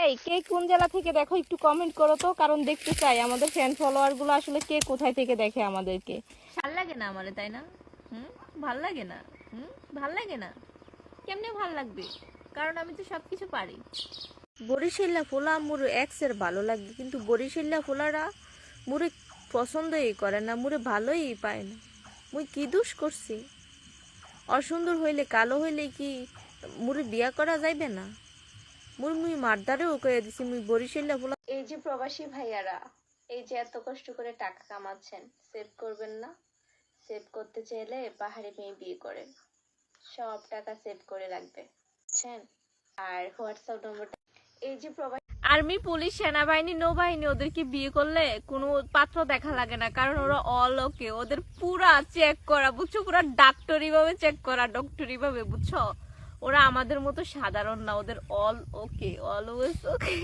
এই কে কোন জেলা থেকে দেখো একটু কমেন্ট করো তো, কারণ দেখতে চাই আমাদের ফ্যান ফলোয়ার গুলো আসলে কে কোথায় থেকে দেখে আমাদেরকে। ভাল লাগে না আমারে, তাই না? ভাল লাগে না। ভাল লাগে না, কেমনে ভাল লাগবে? কারণ আমি তো সবকিছু পারি। বরিশাল্লা ফোলা মুরে এক্সের ভালো লাগে, কিন্তু বরিশাল্লা ফোলারা মুরে পছন্দই করে না, মুরে ভালোই পায় না। মুই কি দোষ করছি? অসুন্দর হইলে কালো হইলে কি মুরে বিয়া করা যাইবে না? মুই মারদারেও কয়ে দিছি মুই বরিশাল্লা ফোলা। এই যে প্রবাসী ভাইয়ারা, এই যে এত কষ্ট করে টাকা কামাচ্ছেন, সেভ করবেন না? সেভ করতে চাইলে পাহাড়ি মেয়ে বিয়ে করেন, সব টাকা সেভ করে রাখবে, বুঝছেন? আর হোয়াটসঅ্যাপ নম্বরটা এই যে আর্মি, পুলিশ, সেনাবাহিনী, নৌবাহিনী ওদেরকে বিয়ে করলে কোনো পাত্র দেখা লাগে না, কারণ ওরা অল ওকে। ওদের পুরা চেক করা, বুঝছো? পুরা ডাক্তারি ভাবে চেক করা, ডক্টরি ভাবে, বুঝছো? ওরা আমাদের মতো সাধারণ না, ওদের অল ওকে, অলওয়েজ ওকে।